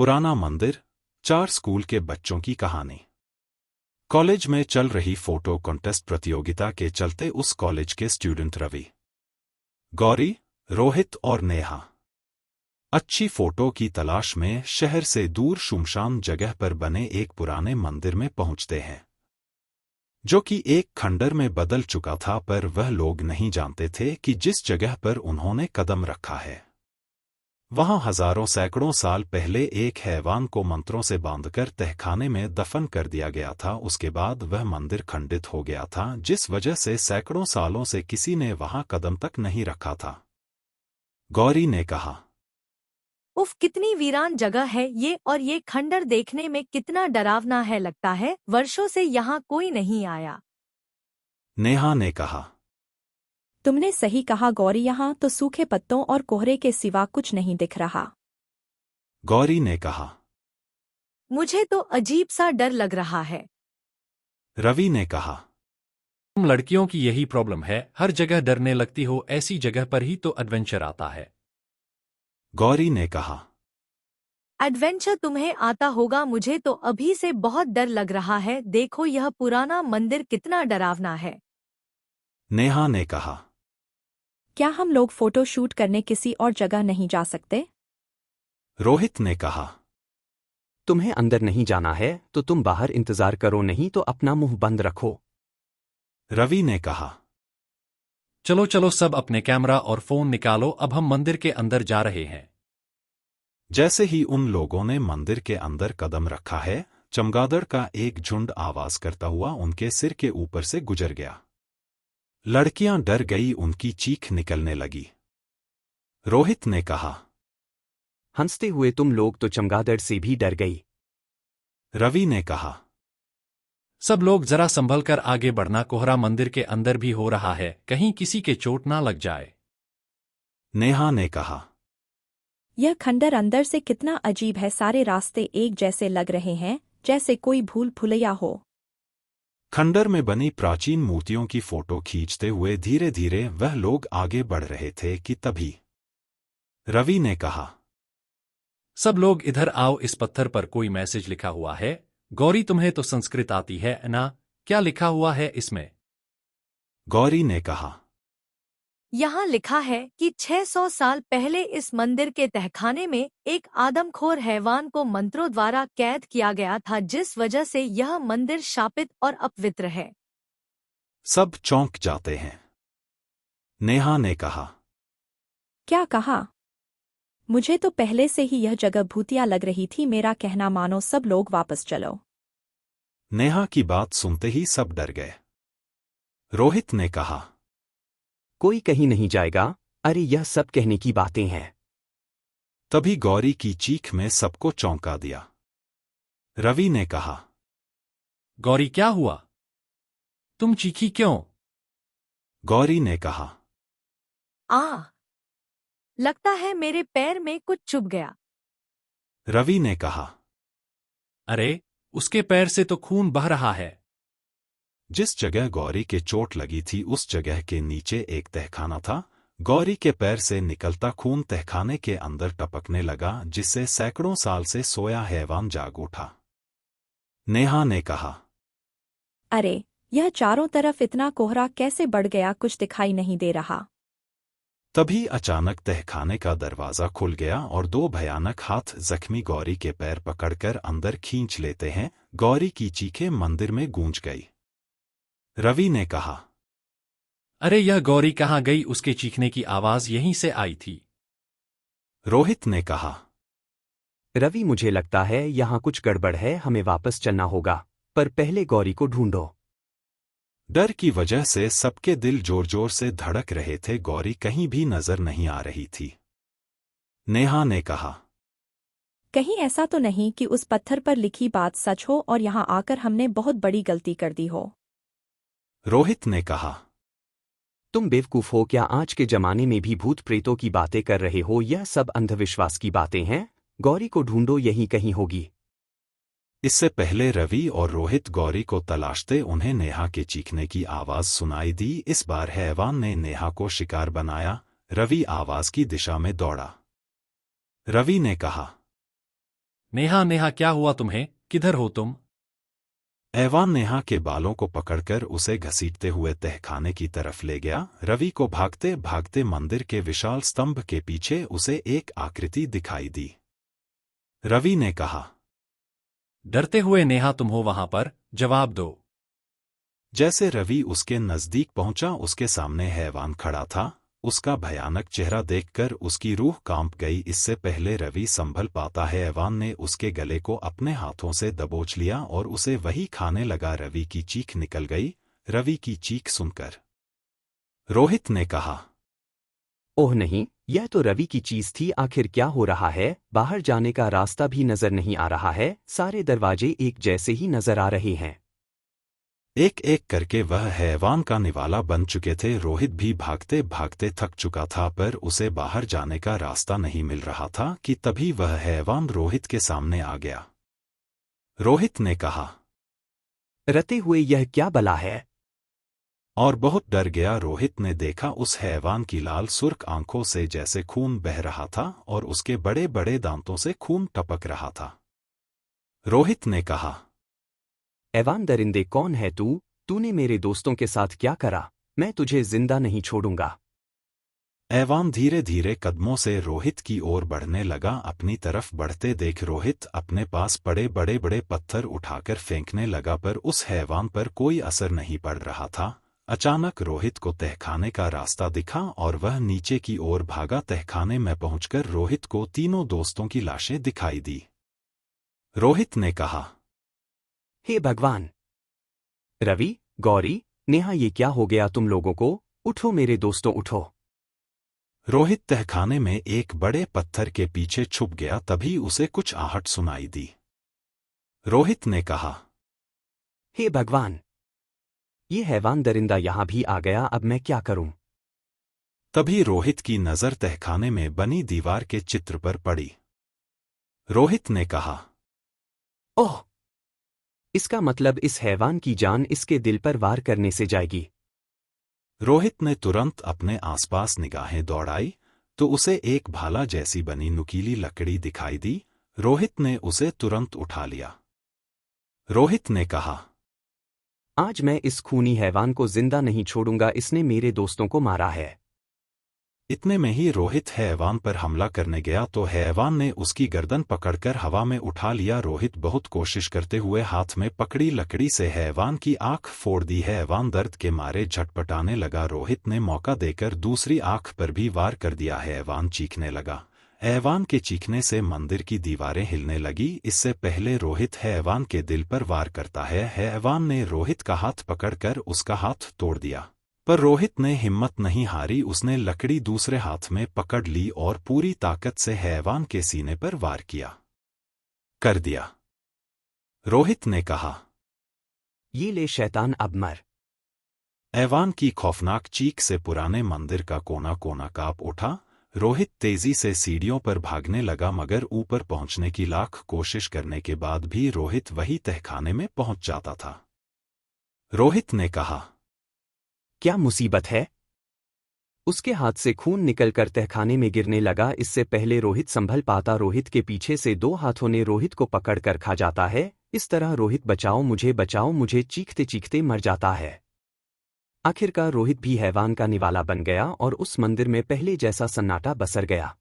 पुराना मंदिर, 4 स्कूल के बच्चों की कहानी। कॉलेज में चल रही फोटो कॉन्टेस्ट प्रतियोगिता के चलते उस कॉलेज के स्टूडेंट रवि, गौरी, रोहित और नेहा अच्छी फोटो की तलाश में शहर से दूर शुमशान जगह पर बने एक पुराने मंदिर में पहुंचते हैं, जो कि एक खंडर में बदल चुका था। पर वह लोग नहीं जानते थे कि जिस जगह पर उन्होंने कदम रखा है, वहां हजारों सैकड़ों साल पहले एक हैवान को मंत्रों से बांधकर तहखाने में दफन कर दिया गया था। उसके बाद वह मंदिर खंडित हो गया था, जिस वजह से सैकड़ों सालों से किसी ने वहां कदम तक नहीं रखा था। गौरी ने कहा, उफ, कितनी वीरान जगह है ये, और ये खंडर देखने में कितना डरावना है। लगता है वर्षों से यहाँ कोई नहीं आया। नेहा ने कहा, तुमने सही कहा गौरी, यहाँ तो सूखे पत्तों और कोहरे के सिवा कुछ नहीं दिख रहा। गौरी ने कहा, मुझे तो अजीब सा डर लग रहा है। रवि ने कहा, तुम लड़कियों की यही प्रॉब्लम है, हर जगह डरने लगती हो, ऐसी जगह पर ही तो एडवेंचर आता है। गौरी ने कहा, एडवेंचर तुम्हें आता होगा, मुझे तो अभी से बहुत डर लग रहा है। देखो यह पुराना मंदिर कितना डरावना है। नेहा ने कहा, क्या हम लोग फोटो शूट करने किसी और जगह नहीं जा सकते? रोहित ने कहा, तुम्हें अंदर नहीं जाना है तो तुम बाहर इंतजार करो, नहीं तो अपना मुंह बंद रखो। रवि ने कहा, चलो चलो सब अपने कैमरा और फोन निकालो, अब हम मंदिर के अंदर जा रहे हैं। जैसे ही उन लोगों ने मंदिर के अंदर कदम रखा है, चमगादड़ का एक झुंड आवाज करता हुआ उनके सिर के ऊपर से गुजर गया। लड़कियां डर गई, उनकी चीख निकलने लगी। रोहित ने कहा, हंसते हुए तुम लोग तो चमगादड़ से भी डर गई। रवि ने कहा, सब लोग जरा संभल कर आगे बढ़ना, कोहरा मंदिर के अंदर भी हो रहा है, कहीं किसी के चोट ना लग जाए। नेहा ने कहा, यह खंडर अंदर से कितना अजीब है, सारे रास्ते एक जैसे लग रहे हैं, जैसे कोई भूल भुलैया हो। खंडर में बनी प्राचीन मूर्तियों की फोटो खींचते हुए धीरे धीरे वह लोग आगे बढ़ रहे थे कि तभी रवि ने कहा, सब लोग इधर आओ, इस पत्थर पर कोई मैसेज लिखा हुआ है। गौरी तुम्हें तो संस्कृत आती है ना, क्या लिखा हुआ है इसमें? गौरी ने कहा, यहाँ लिखा है कि 600 साल पहले इस मंदिर के तहखाने में एक आदमखोर हैवान को मंत्रों द्वारा कैद किया गया था, जिस वजह से यह मंदिर शापित और अपवित्र है। सब चौंक जाते हैं। नेहा ने कहा, क्या कहा? मुझे तो पहले से ही यह जगह भूतिया लग रही थी, मेरा कहना मानो, सब लोग वापस चलो। नेहा की बात सुनते ही सब डर गए। रोहित ने कहा, कोई कहीं नहीं जाएगा, अरे यह सब कहने की बातें हैं। तभी गौरी की चीख में सबको चौंका दिया। रवि ने कहा, गौरी क्या हुआ, तुम चीखी क्यों? गौरी ने कहा, लगता है मेरे पैर में कुछ चुभ गया। रवि ने कहा, अरे उसके पैर से तो खून बह रहा है। जिस जगह गौरी के चोट लगी थी उस जगह के नीचे एक तहखाना था। गौरी के पैर से निकलता खून तहखाने के अंदर टपकने लगा, जिससे सैकड़ों साल से सोया हैवान जाग उठा। नेहा ने कहा, अरे यह चारों तरफ इतना कोहरा कैसे बढ़ गया, कुछ दिखाई नहीं दे रहा। तभी अचानक तहखाने का दरवाजा खुल गया और 2 भयानक हाथ जख्मी गौरी के पैर पकड़कर अंदर खींच लेते हैं। गौरी की चीखें मंदिर में गूंज गई। रवि ने कहा, अरे यह गौरी कहाँ गई, उसके चीखने की आवाज यहीं से आई थी। रोहित ने कहा, रवि मुझे लगता है यहाँ कुछ गड़बड़ है, हमें वापस चलना होगा, पर पहले गौरी को ढूंढो। डर की वजह से सबके दिल जोर जोर से धड़क रहे थे। गौरी कहीं भी नजर नहीं आ रही थी। नेहा ने कहा, कहीं ऐसा तो नहीं कि उस पत्थर पर लिखी बात सच हो और यहाँ आकर हमने बहुत बड़ी गलती कर दी हो। रोहित ने कहा, तुम बेवकूफ हो क्या, आज के जमाने में भी भूत प्रेतों की बातें कर रहे हो, यह सब अंधविश्वास की बातें हैं। गौरी को ढूंढो, यहीं कहीं होगी। इससे पहले रवि और रोहित गौरी को तलाशते उन्हें नेहा के चीखने की आवाज सुनाई दी। इस बार हैवान ने नेहा को शिकार बनाया। रवि आवाज की दिशा में दौड़ा। रवि ने कहा, नेहा नेहा क्या हुआ तुम्हें, किधर हो तुम? ऐवान नेहा के बालों को पकड़कर उसे घसीटते हुए तहखाने की तरफ ले गया। रवि को भागते भागते मंदिर के विशाल स्तंभ के पीछे उसे एक आकृति दिखाई दी। रवि ने कहा, डरते हुए नेहा तुम हो वहां पर, जवाब दो। जैसे रवि उसके नजदीक पहुंचा उसके सामने हैवान खड़ा था। उसका भयानक चेहरा देखकर उसकी रूह कांप गई। इससे पहले रवि संभल पाता है, हैवान ने उसके गले को अपने हाथों से दबोच लिया और उसे वही खाने लगा। रवि की चीख निकल गई। रवि की चीख सुनकर रोहित ने कहा, ओह नहीं, यह तो रवि की चीज थी। आखिर क्या हो रहा है? बाहर जाने का रास्ता भी नजर नहीं आ रहा है। सारे दरवाजे एक जैसे ही नजर आ रहे हैं। एक एक करके वह हैवान का निवाला बन चुके थे। रोहित भी भागते भागते थक चुका था, पर उसे बाहर जाने का रास्ता नहीं मिल रहा था कि तभी वह हैवान रोहित के सामने आ गया। रोहित ने कहा, रते हुए यह क्या बला है? और बहुत डर गया। रोहित ने देखा उस हैवान की लाल सुर्ख आंखों से जैसे खून बह रहा था और उसके बड़े बड़े दांतों से खून टपक रहा था। रोहित ने कहा, ऐवान दरिंदे, कौन है तू? तूने मेरे दोस्तों के साथ क्या करा? मैं तुझे जिंदा नहीं छोड़ूंगा। ऐवान धीरे धीरे कदमों से रोहित की ओर बढ़ने लगा। अपनी तरफ बढ़ते देख रोहित अपने पास पड़े बड़े बड़े पत्थर उठाकर फेंकने लगा, पर उस हैवान पर कोई असर नहीं पड़ रहा था। अचानक रोहित को तहखाने का रास्ता दिखा और वह नीचे की ओर भागा। तहखाने में पहुंचकर रोहित को तीनों दोस्तों की लाशें दिखाई दी। रोहित ने कहा, हे भगवान! रवि, गौरी, नेहा, ये क्या हो गया तुम लोगों को? उठो मेरे दोस्तों, उठो। रोहित तहखाने में एक बड़े पत्थर के पीछे छुप गया। तभी उसे कुछ आहट सुनाई दी। रोहित ने कहा, हे भगवान! ये हैवान दरिंदा यहां भी आ गया। अब मैं क्या करूं? तभी रोहित की नजर तहखाने में बनी दीवार के चित्र पर पड़ी। रोहित ने कहा, ओह! इसका मतलब इस हैवान की जान इसके दिल पर वार करने से जाएगी। रोहित ने तुरंत अपने आसपास निगाहें दौड़ाई तो उसे एक भाला जैसी बनी नुकीली लकड़ी दिखाई दी। रोहित ने उसे तुरंत उठा लिया। रोहित ने कहा, आज मैं इस खूनी हैवान को जिंदा नहीं छोड़ूंगा। इसने मेरे दोस्तों को मारा है। इतने में ही रोहित हैवान पर हमला करने गया तो हैवान ने उसकी गर्दन पकड़कर हवा में उठा लिया। रोहित बहुत कोशिश करते हुए हाथ में पकड़ी लकड़ी से हैवान की आंख फोड़ दी। हैवान दर्द के मारे झटपटाने लगा। रोहित ने मौका देकर दूसरी आंख पर भी वार कर दिया। हैवान चीखने लगा। हैवान के चीखने से मंदिर की दीवारें हिलने लगी। इससे पहले रोहित हैवान के दिल पर वार करता है, हैवान ने रोहित का हाथ पकड़कर उसका हाथ तोड़ दिया। पर रोहित ने हिम्मत नहीं हारी। उसने लकड़ी दूसरे हाथ में पकड़ ली और पूरी ताकत से हैवान के सीने पर वार किया। कर दिया। रोहित ने कहा, ये ले शैतान, अब मर। हैवान की खौफनाक चीख से पुराने मंदिर का कोना कोना कांप उठा। रोहित तेजी से सीढ़ियों पर भागने लगा, मगर ऊपर पहुंचने की लाख कोशिश करने के बाद भी रोहित वही तहखाने में पहुंच जाता था। रोहित ने कहा, क्या मुसीबत है? उसके हाथ से खून निकलकर तहखाने में गिरने लगा। इससे पहले रोहित संभल पाता, रोहित के पीछे से दो हाथों ने रोहित को पकड़कर खा जाता है। इस तरह रोहित बचाओ मुझे चीखते चीखते मर जाता है। आखिरकार रोहित भी हैवान का निवाला बन गया और उस मंदिर में पहले जैसा सन्नाटा बसर गया।